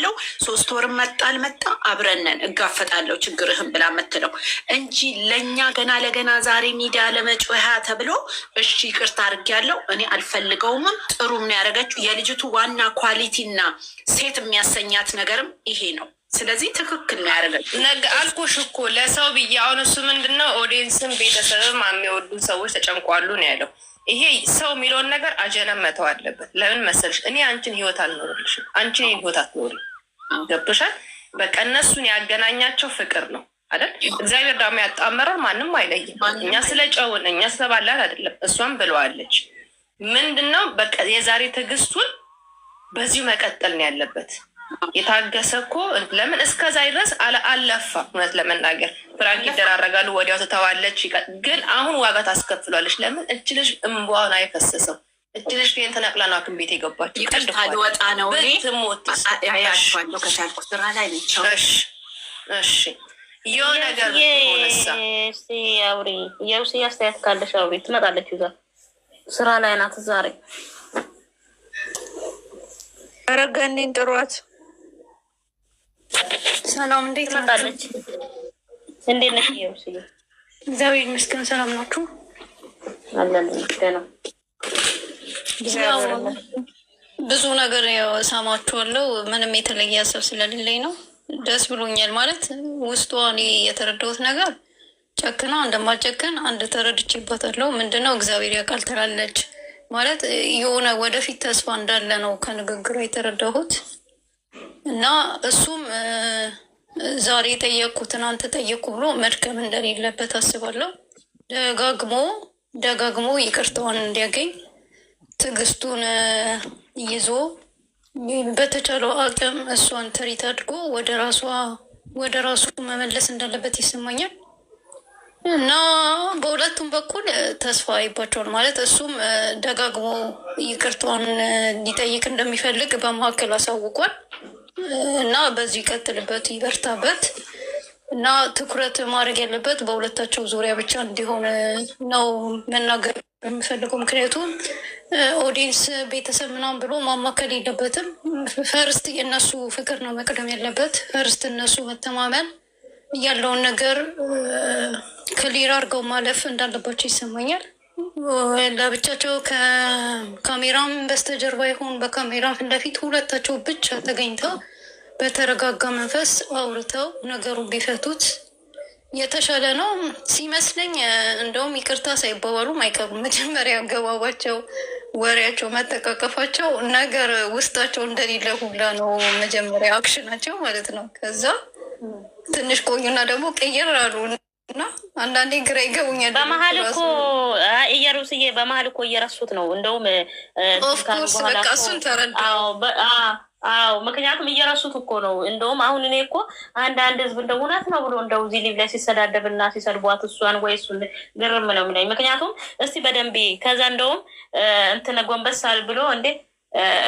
ያለው 3 ወር መጣ አልመጣ አብረነን እጋፈጣለሁ ችግርህን ብላ የምትለው እንጂ ለእኛ ገና ለገና ዛሬ ሚዲያ ለመጮህ ተብሎ እሺ ይቅርታ አድርጌያለሁ እኔ አልፈልገውምም። ጥሩ ምን ያደረገችው የልጅቱ ዋና ኳሊቲና ሴት የሚያሰኛት ነገርም ይሄ ነው። ስለዚህ ትክክል ነው ያደረገችው። አልኩሽ እኮ ለሰው ብዬ አሁን እሱ ምንድነው ኦዲየንስም ቤተሰብም የሚወዱ ሰዎች ተጨንቋሉ ነው ያለው። ይሄ ሰው የሚለውን ነገር አጀነም መተው አለበት። ለምን መሰልሽ? እኔ አንቺን ህይወት አልኖርልሽም፣ አንቺ ህይወት አትኖሪ። ገብቶሻል? በቃ እነሱን ያገናኛቸው ፍቅር ነው አይደል? እግዚአብሔር ደግሞ ያጣመረው ማንም አይለይም። እኛ ስለ ጨውን እኛ ስለባላል አይደለም። እሷም ብለዋለች ምንድነው በቃ የዛሬ ትዕግስቱን በዚሁ መቀጠል ነው ያለበት። የታገሰ እኮ ለምን እስከዛ ድረስ አለፋ። እውነት ለመናገር ፍራንክ ይደራረጋሉ፣ ወዲያው ትተዋለች። ግን አሁን ዋጋ ታስከፍሏለች። ለምን እች ልጅ እንቧን አይፈሰሰው? እች ልጅ ፌን ተነቅላ ነው ሐኪም ቤት የገባችው። ይቅርታ ልወጣ ነው ትሞትስ ያያቸዋለሁ ከቻልኩ ስራ ላይ ነቸው። እሺ የሆነ ነገር ሆነሳ አውሪ የውስ አስተያየት ካለሽ አውሪ። ትመጣለች ይዛ ስራ ላይ ናት ዛሬ። አረጋኔን ጥሯት። ሰላም እንዴት ትመጣለች? እንዴት ነሽ? የውስ እግዚአብሔር ይመስገን። ሰላም ናችሁ? አለን ደህና። ብዙ ነገር ሰማችኋለሁ። ምንም የተለየ ሀሳብ ስለሌለኝ ነው። ደስ ብሎኛል። ማለት ውስጧ እኔ የተረዳሁት ነገር ጨክና እንደማጨክን አንድ ተረድቼባታለሁ። ምንድነው እግዚአብሔር ያውቃል ትላለች ማለት የሆነ ወደፊት ተስፋ እንዳለ ነው ከንግግሯ የተረዳሁት። እና እሱም ዛሬ ጠየቅኩ ትናንት ጠየቅኩ ብሎ መድከም እንደሌለበት አስባለሁ። ደጋግሞ ይቅርታዋን እንዲያገኝ ትዕግስቱን ይዞ በተቻለው አቅም እሷን ትሪት አድርጎ ወደ ራሱ መመለስ እንዳለበት ይሰማኛል። እና በሁለቱም በኩል ተስፋ ይባቸዋል። ማለት እሱም ደጋግሞ ይቅርታዋን ሊጠይቅ እንደሚፈልግ በመካከል አሳውቋል። እና በዚህ ይቀጥልበት፣ ይበርታበት። እና ትኩረት ማድረግ ያለበት በሁለታቸው ዙሪያ ብቻ እንዲሆን ነው መናገር የሚፈልገው። ምክንያቱም ኦዲየንስ ቤተሰብ ምናምን ብሎ ማማከል የለበትም። ፈርስት የእነሱ ፍቅር ነው መቅደም ያለበት። ፈርስት እነሱ መተማመን ያለውን ነገር ክሊር አድርገው ማለፍ እንዳለባቸው ይሰማኛል። ለብቻቸው ከካሜራም በስተጀርባ ይሁን በካሜራ ፊት ለፊት ሁለታቸው ብቻ ተገኝተው በተረጋጋ መንፈስ አውርተው ነገሩን ቢፈቱት የተሻለ ነው ሲመስለኝ። እንደውም ይቅርታ ሳይባባሉም አይቀሩም። መጀመሪያ አገባባቸው፣ ወሬያቸው፣ መጠቃቀፋቸው ነገር ውስጣቸው እንደሌለ ሁላ ነው መጀመሪያ አክሽናቸው ማለት ነው። ከዛ ትንሽ ቆዩና ደግሞ ቀየር አሉ እና አንዳንዴ ግራ ይገቡኛል። በመሀል እኮ እየሩስዬ በመሀል እኮ እየረሱት ነው። እንደውም ኦፍኮርስ በቃ እሱን ተረዳ። አዎ ምክንያቱም እየረሱት እኮ ነው። እንደውም አሁን እኔ እኮ አንዳንድ ህዝብ እንደ እውነት ነው ብሎ እንደው እዚህ ሊቭ ላይ ሲሰዳደብና ሲሰድቧት እሷን ወይ እሱን ግርም ነው የሚለኝ። ምክንያቱም እስቲ በደንብ ከዛ እንደውም እንትን ጎንበሳል ብሎ እንዴ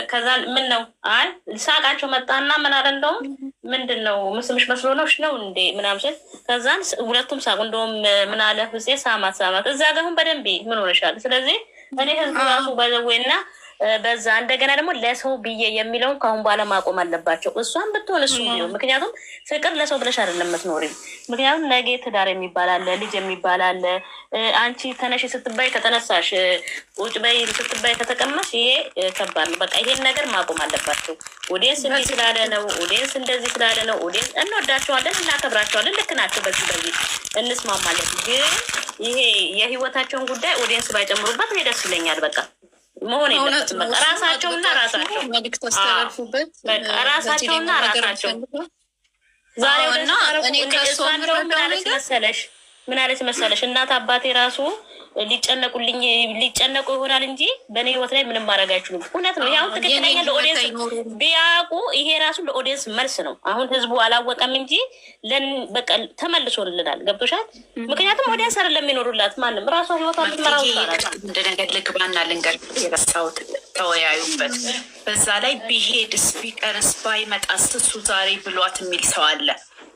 ከዛ ምን ነው አይ ሳቃቸው መጣና ምን አለ እንደውም ምንድን ነው ምስምሽ መስሎ ነው እንዴ ምናምን ስል ከዛን ሁለቱም ሳቁ። እንደውም ምን አለ ፍፄ ሳማት እዛ ጋር አሁን በደንብ ምን ሆነሻል? ስለዚህ እኔ ህዝቡ ራሱ ባዘወይና በዛ እንደገና ደግሞ ለሰው ብዬ የሚለውን ከአሁን በኋላ ማቆም አለባቸው። እሷን ብትሆን እሱ ቢሆን ምክንያቱም ፍቅር ለሰው ብለሽ አይደለም የምትኖሪው። ምክንያቱም ነገ ትዳር የሚባል አለ፣ ልጅ የሚባል አለ። አንቺ ተነሽ ስትባይ ከተነሳሽ፣ ቁጭ በይ ስትባይ ከተቀመሽ ይሄ ከባድ ነው። በቃ ይሄን ነገር ማቆም አለባቸው። ኦዲየንስ እንዲህ ስላለ ነው፣ ኦዲየንስ እንደዚህ ስላለ ነው። ኦዲየንስ እንወዳቸዋለን፣ እናከብራቸዋለን፣ ልክ ናቸው። በዚህ እንስማማለን። ግን ይሄ የህይወታቸውን ጉዳይ ኦዲየንስ ባይጨምሩበት እኔ ደስ ይለኛል። በቃ መሆን የለበትም። ራሳቸውና ራሳቸው ራሳቸውና ራሳቸው ዛሬ ምን አለች መሰለሽ እናት አባቴ ራሱ ሊጨነቁ ይሆናል እንጂ በእኔ ህይወት ላይ ምንም ማድረግ አይችሉም። እውነት ነው። ያው ትክክለኛ ለኦዲየንስ ቢያውቁ ይሄ ራሱ ለኦዲየንስ መልስ ነው። አሁን ህዝቡ አላወቀም እንጂ በቃ ተመልሶልናል። ገብቶሻል? ምክንያቱም ኦዲየንስ አይደለም የሚኖሩላት ማንም ራሷ ህይወቷ ልትመራው ይችላል። እንደነገር ልግባና ልንገር የረሳሁት ተወያዩበት። በዛ ላይ ቢሄድስ ቢቀርስ ባይመጣስ እሱ ዛሬ ብሏት የሚል ሰው አለ።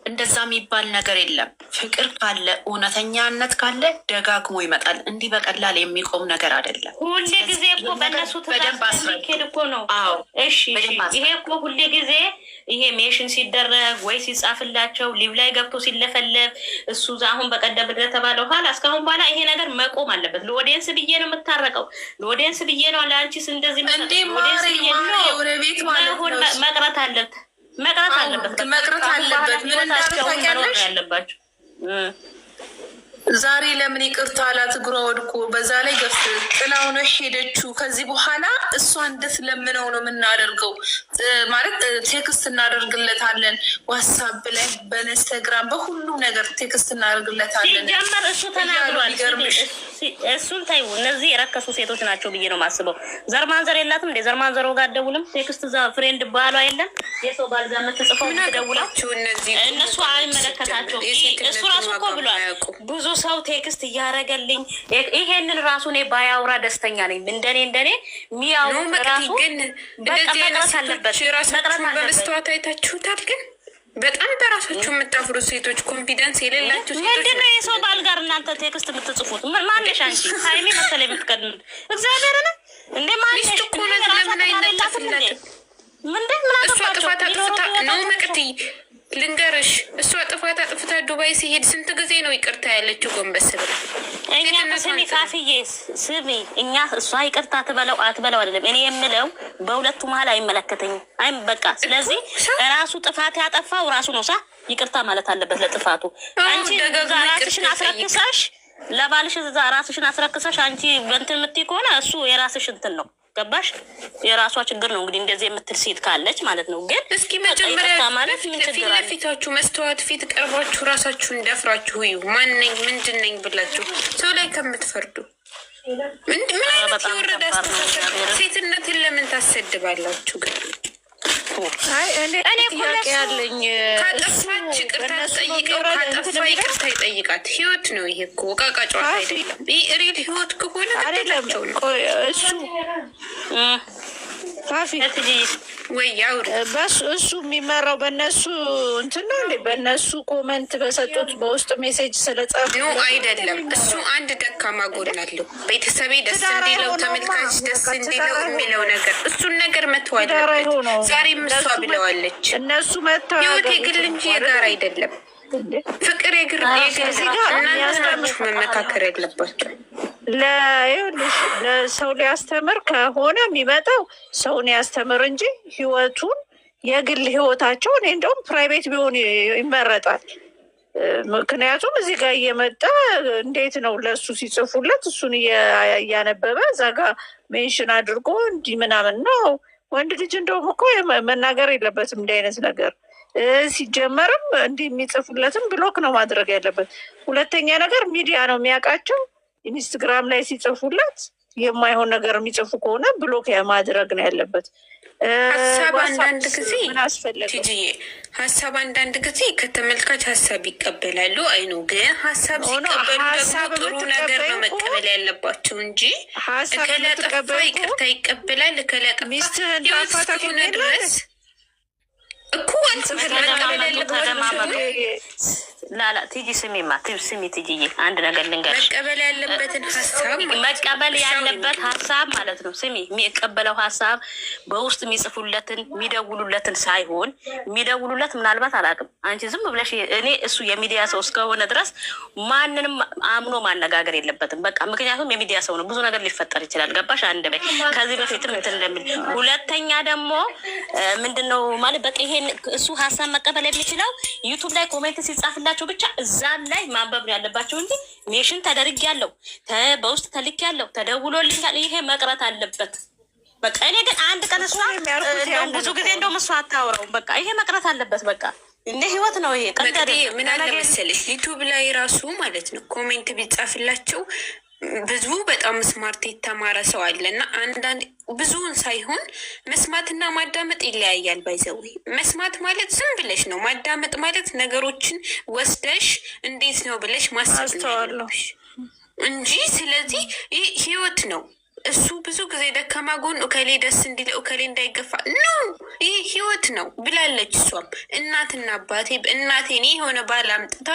እንደዛ የሚባል ነገር የለም። ፍቅር ካለ እውነተኛነት ካለ ደጋግሞ ይመጣል። እንዲህ በቀላል የሚቆም ነገር አይደለም። ሁሌ ጊዜ እኮ በእነሱ ትሄድ እኮ ነው። እሺ ይሄ እኮ ሁሌ ጊዜ ይሄ ሜሽን ሲደረግ ወይ ሲጻፍላቸው ሊቭ ላይ ገብቶ ሲለፈለፍ እሱ አሁን በቀደም እንደተባለው ኋላ እስካሁን በኋላ ይሄ ነገር መቆም አለበት። ለኦዲየንስ ብዬ ነው የምታረቀው፣ ለኦዲየንስ ብዬ ነው ለአንቺስ እንደዚህ መቅረት አለበት መቅረት አለበት። ምን እንዳደረጋለሽ ያለባቸው ዛሬ ለምን ይቅርታ አላት? እግሯ ወድቆ በዛ ላይ ገፍ ጥላውን ሄደችው። ከዚህ በኋላ እሷ እንድትለምነው ነው የምናደርገው። ማለት ቴክስት እናደርግለታለን፣ ዋትሳፕ ላይ በኢንስታግራም በሁሉ ነገር ቴክስት እናደርግለታለን። ሲጀመር እሱ ተናግሯል። እሱን ታዩ። እነዚህ የረከሱ ሴቶች ናቸው ብዬ ነው የማስበው። ዘርማንዘር የላትም እንደ ዘርማንዘሮ ጋር ደውልም ቴክስት ፍሬንድ ባሏ የለም የሰው ባል ጋር የምትጽፈው ትደውላችሁ። እነሱ አይመለከታቸውም። እሱ ራሱ እኮ ብሏል ብዙ ሰው ቴክስት እያደረገልኝ ይሄንን ራሱ እኔ ባያውራ ደስተኛ ነኝ። እንደኔ ሚያውራ ራሱ መቅረት አለበት። በመስተዋት አይታችሁታል። ግን በጣም በራሳችሁ የምታፍሩ ሴቶች፣ ኮንፊደንስ የሌላችሁ ሴቶች ምንድነው የሰው ባል ጋር እናንተ ቴክስት የምትጽፉት? ማነሽ አንቺ? ሀይሜ መሰለኝ የምትቀድሙት። እግዚአብሔርን እንደ ማነሽ እኮ ለምን አይነጠፍላትም? ምንድን ምን እሷ ጥፋት አጥፍታ ነው መቅት ልንገርሽ፣ እሷ ጥፋት አጥፍታ ዱባይ ሲሄድ ስንት ጊዜ ነው ይቅርታ ያለችው? ጎንበስ ብላ እኛ ስሚ ካፍዬ ስሚ፣ እኛ እሷ ይቅርታ ትበለው አትበለው አይደለም እኔ የምለው፣ በሁለቱ መሀል አይመለከተኝም። አይም በቃ ስለዚህ ራሱ ጥፋት ያጠፋው ራሱ ነው። ሳ ይቅርታ ማለት አለበት ለጥፋቱ። አንቺ ራስሽን አስረክሰሽ ለባልሽ እዛ ራስሽን አስረክሰሽ አንቺ በእንትን የምትይ ከሆነ እሱ የራስሽ እንትን ነው። ገባሽ? የራሷ ችግር ነው እንግዲህ እንደዚህ የምትል ሴት ካለች ማለት ነው። ግን እስኪ መጀመሪያ ማለት ፊት ለፊታችሁ መስተዋት ፊት ቀርባችሁ ራሳችሁን ደፍራችሁ እዩ። ማንነኝ ምንድን ነኝ ብላችሁ ሰው ላይ ከምትፈርዱ ምን አይነት የወረደ አስተሳሰብ! ሴትነትን ለምን ታሰድባላችሁ? ግን እኔ ጥያቄ ያለኝ ካጠፋች ይቅርታ ጠይቀው፣ ካጠፋ ይቅርታ ይጠይቃት። ህይወት ነው ይሄ እኮ ዕቃ ጨዋታ አይደለም። ይህ ሪል ህይወት ከሆነ አይደለም እሱ ካፊ ወይ ያውሪ እሱ የሚመራው በእነሱ እንትን ነው እንዴ? በእነሱ ኮመንት በሰጡት በውስጥ ሜሴጅ ስለጻፉ ነው አይደለም። እሱ አንድ ደካማ ጎን አለው። ቤተሰቤ ደስ እንዲለው፣ ተመልካች ደስ እንዲለው የሚለው ነገር እሱን ነገር መተው አለበት። ዛሬም እሷ ብለዋለች እነሱ መተው ህይወት የግል እንጂ የጋራ አይደለም። ፍቅር የግል እናንተ መመካከር ያለባቸው ለሰው ሊያስተምር ከሆነ የሚመጣው ሰውን ያስተምር እንጂ ህይወቱን የግል ህይወታቸው እኔ እንደውም ፕራይቬት ቢሆን ይመረጣል። ምክንያቱም እዚህ ጋር እየመጣ እንዴት ነው ለእሱ ሲጽፉለት እሱን እያነበበ እዛ ጋር ሜንሽን አድርጎ እንዲህ ምናምን ነው። ወንድ ልጅ እንደውም እኮ መናገር የለበትም እንዲህ አይነት ነገር። ሲጀመርም እንዲህ የሚጽፉለትም ብሎክ ነው ማድረግ ያለበት። ሁለተኛ ነገር ሚዲያ ነው የሚያውቃቸው። ኢንስትግራም ላይ ሲጽፉለት የማይሆን ነገር የሚጽፉ ከሆነ ብሎክ ማድረግ ነው ያለበት። ሀሳብ አንዳንድ ጊዜ አንዳንድ ጊዜ ከተመልካች ሀሳብ ይቀበላሉ። አይኑ ግን ሀሳብ ሲቀበሉ ደግሞ ጥሩ ነገር ነው መቀበል ያለባቸው እንጂ ከለጠፋ ይቅርታ ይቀበላል ከለጠፋ ሆነ ድረስ እኮ ላላ ቲጂ ስሚማ ስሚ ቲጂዬ አንድ ነገር ልንገርሽ። መቀበል ያለበትን ሀሳብ መቀበል ያለበት ሀሳብ ማለት ነው። ስሚ የሚቀበለው ሀሳብ በውስጥ የሚጽፉለትን የሚደውሉለትን ሳይሆን የሚደውሉለት ምናልባት አላውቅም። አንቺ ዝም ብለሽ እኔ እሱ የሚዲያ ሰው እስከሆነ ድረስ ማንንም አምኖ ማነጋገር የለበትም። በቃ ምክንያቱም የሚዲያ ሰው ነው፣ ብዙ ነገር ሊፈጠር ይችላል። ገባሽ? አንድ በይ ከዚህ በፊትም እንትን እንደሚል ሁለተኛ ደግሞ ምንድነው ማለት በቃ ይሄን እሱ ሀሳብ መቀበል የሚችለው ዩቱብ ላይ ኮሜንት ሲጻፍላቸው ብቻ እዛም ላይ ማንበብ ነው ያለባቸው እንጂ ሜሽን ተደርግ ያለው በውስጥ ተልክ ያለው ተደውሎልኛል ይሄ መቅረት አለበት። በቃ እኔ ግን አንድ ቀን እሷ ብዙ ጊዜ እንደውም እሷ አታውረው በቃ ይሄ መቅረት አለበት። በቃ እንደ ህይወት ነው ይሄ። ቀንደሬ ምን አለ መሰለሽ ዩቱብ ላይ ራሱ ማለት ነው ኮሜንት ቢጻፍላቸው ብዙ በጣም ስማርት የተማረ ሰው አለ እና አንዳንድ ብዙውን ሳይሆን መስማትና ማዳመጥ ይለያያል። ባይዘው መስማት ማለት ዝም ብለሽ ነው፣ ማዳመጥ ማለት ነገሮችን ወስደሽ እንዴት ነው ብለሽ ማሰብ ነው እንጂ። ስለዚህ ይህ ህይወት ነው። እሱ ብዙ ጊዜ ደካማ ጎን እከሌ ደስ እንዲለ እከሌ እንዳይገፋ ኖ ይህ ህይወት ነው ብላለች። እሷም እናትና አባቴ እናቴ እኔ የሆነ ባል አምጥታ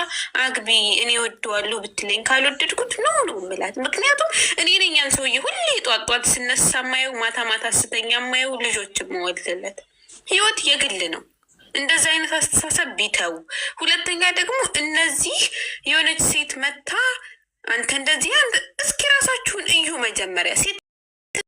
አግቢ እኔ ወደዋለሁ ብትለኝ ካልወደድኩት ኖ ነው ምላት። ምክንያቱም እኔ ነኝ ያን ሰውዬ ሁሌ ጧት ጧት ስነሳ ማየው፣ ማታ ማታ ስተኛ ማየው፣ ልጆች መወልድለት። ህይወት የግል ነው። እንደዚህ አይነት አስተሳሰብ ቢተው። ሁለተኛ ደግሞ እነዚህ የሆነች ሴት መታ አንተ እንደዚህ እስኪ ራሳችሁን እዩ መጀመሪያ ሴት